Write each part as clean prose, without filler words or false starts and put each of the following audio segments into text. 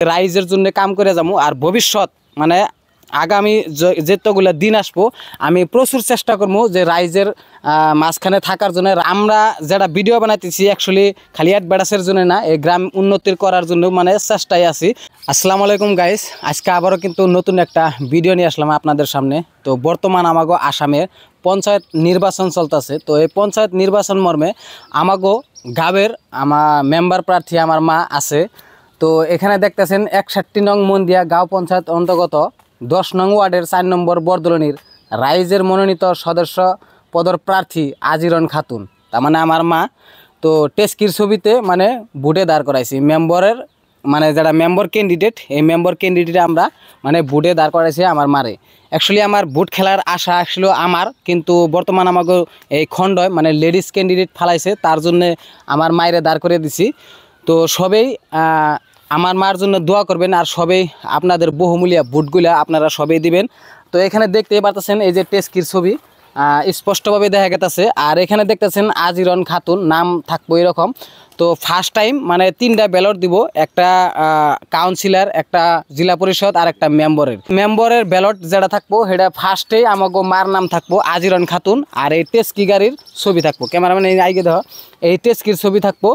রাইজের জন্য কাম করে যাবো আর ভবিষ্যৎ মানে আগামী যেতগুলো দিন আসবো আমি প্রচুর চেষ্টা করবো যে রাইজের মাঝখানে থাকার জন্য। আমরা যেটা ভিডিও বানাইতেছি অ্যাকচুয়ালি খালি অ্যাডভার্টাইজের জন্য না, এই গ্রাম উন্নতির করার জন্য মানে চেষ্টায় আছি। আসসালামু আলাইকুম গাইস, আজকে আবারও কিন্তু নতুন একটা ভিডিও নিয়ে আসলাম আপনাদের সামনে। তো বর্তমান আমাগো আসামের পঞ্চায়েত নির্বাচন চলতেছে। তো এই পঞ্চায়েত নির্বাচন মর্মে আমাগো গাঁবের আমার মেম্বার প্রার্থী আমার মা আছে। তো এখানে দেখতেছেন 61 নং মন্দিয়া গাঁও পঞ্চায়েত অন্তর্গত 10 নং ওয়ার্ডের 4 নম্বর বরদলনির রাইজের মনোনীত সদস্য পদর প্রার্থী আজিরন খাতুন, তার মানে আমার মা। তো টেস্কির ছবিতে মানে ভোটে দাঁড় করাইছি মেম্বরের, মানে যারা মেম্বার ক্যান্ডিডেট, এই মেম্বার ক্যান্ডিডেট আমরা মানে ভোটে দাঁড় করাইছি আমার মারে। অ্যাকচুয়ালি আমার ভোট খেলার আশা আসলে আমার, কিন্তু বর্তমান আমাকে এই খণ্ডয় মানে লেডিস ক্যান্ডিডেট ফালাইছে, তার জন্যে আমার মায়েরে দাঁড় করে দিছি। তো সবেই আমার মার জন্য দোয়া করবেন আর সবেই আপনাদের বহুমূল্য ভোটগুলা আপনারা সবেই দিবেন। তো এখানে দেখতেই পারতেছেন এই যে টেস্কির ছবি স্পষ্টভাবে দেখা গেছে। আর এখানে দেখতেছেন আজিরন খাতুন নাম থাকবো এরকম। তো ফার্স্ট টাইম মানে 3টা ব্যালট দিব, একটা কাউন্সিলর, একটা জেলা পরিষদ আর একটা মেম্বরের ব্যালট যেটা থাকবো সেটা ফার্স্টেই আমাকে মার নাম থাকবো আজিরন খাতুন, আর এই টেস্কি গাড়ির ছবি থাকবো, ক্যামেরাম্যান এই আইগে দেওয়া এই টেস্কির ছবি থাকবো।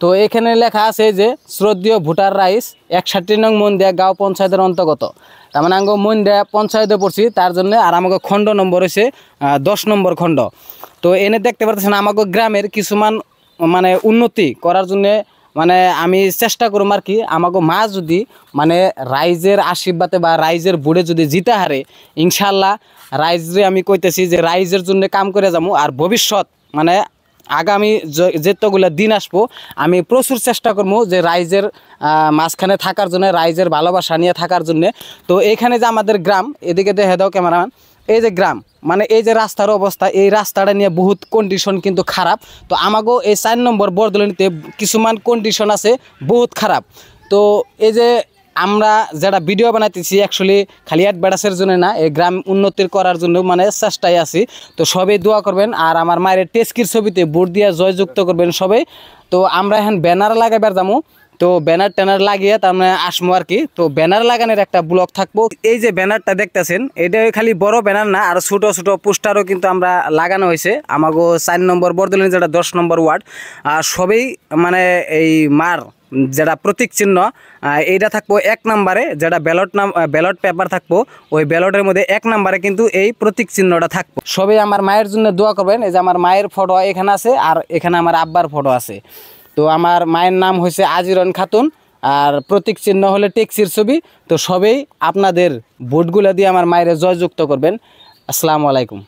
তো এখানে লেখা আছে যে শ্রদ্ধেয় ভোটার রাইস 61 নং মন্দিয়া গাঁও পঞ্চায়েতের অন্তর্গত, তার মানে আঙ্গ মন্দিয়া পঞ্চায়েতে পড়ছি তার জন্য। আর আমাকে খণ্ড নম্বর হয়েছে 10 নম্বর খণ্ড। তো এনে দেখতে পাচ্ছেন আমাকে গ্রামের কিছুমান মানে উন্নতি করার জন্য মানে আমি চেষ্টা করব আর কি। আমাকে মা যদি মানে রাইজের আশীর্বাদে বা রাইজের ভোটে যদি জিতে হারে, ইনশাল্লাহ রাইজরে আমি কইতেছি যে রাইজের জন্য কাম করে যাবো আর ভবিষ্যৎ মানে আগামী যেতগুলো দিন আসবো আমি প্রচুর চেষ্টা করবো যে রাইজের মাঝখানে থাকার জন্য, রাইজের ভালোবাসা নিয়ে থাকার জন্য। তো এইখানে যে আমাদের গ্রাম, এদিকে দেখে দাও ক্যামেরাম্যান, এই যে গ্রাম মানে এই যে রাস্তার অবস্থা, এই রাস্তাটা নিয়ে বহুত কন্ডিশন কিন্তু খারাপ। তো আমাকেও এই 4 নম্বর বরদলনিতে কিছুমান কন্ডিশন আছে বহুত খারাপ। তো এই যে আমরা যারা ভিডিও বানাইতেছি অ্যাকচুয়ালি খালি অ্যাডভার্টাইজের জন্য না, এই গ্রাম উন্নতির করার জন্য মানে চেষ্টায় আছি। তো সবাই দোয়া করবেন আর আমার মায়ের টেস্কির ছবিতে ভোট দিয়ে জয়যুক্ত করবেন সবাই। তো আমরা এখন ব্যানার লাগাইবার যাবো, তো ব্যানার ট্যানার লাগিয়ে তার মানে আসবো আর কি। তো ব্যানার লাগানোর একটা ব্লক থাকবো। এই যে ব্যানারটা দেখতেছেন এটা খালি বড় ব্যানার না, আর ছোট ছোট পোস্টারও কিন্তু আমরা লাগানো হয়েছে আমাগো 4 নম্বর বরদলনি যেটা 10 নম্বর ওয়ার্ড। আর সবই মানে এই মার যেটা প্রতীক চিহ্ন এইটা থাকবো 1 নম্বরে, যেটা ব্যালট পেপার থাকবো ওই ব্যালটের মধ্যে 1 নম্বরে কিন্তু এই প্রতীক চিহ্নটা থাকবো। সবাই আমার মায়ের জন্য দোয়া করবেন। এই যে আমার মায়ের ফটো এখানে আছে আর এখানে আমার আব্বার ফটো আছে। তো আমার মায়ের নাম হয়েছে আজিরন খাতুন আর প্রতীক চিহ্ন হলে ট্যাক্সির ছবি। তো সবেই আপনাদের ভোটগুলো দিয়ে আমার মায়ের জয়যুক্ত করবেন। আসসালামু আলাইকুম।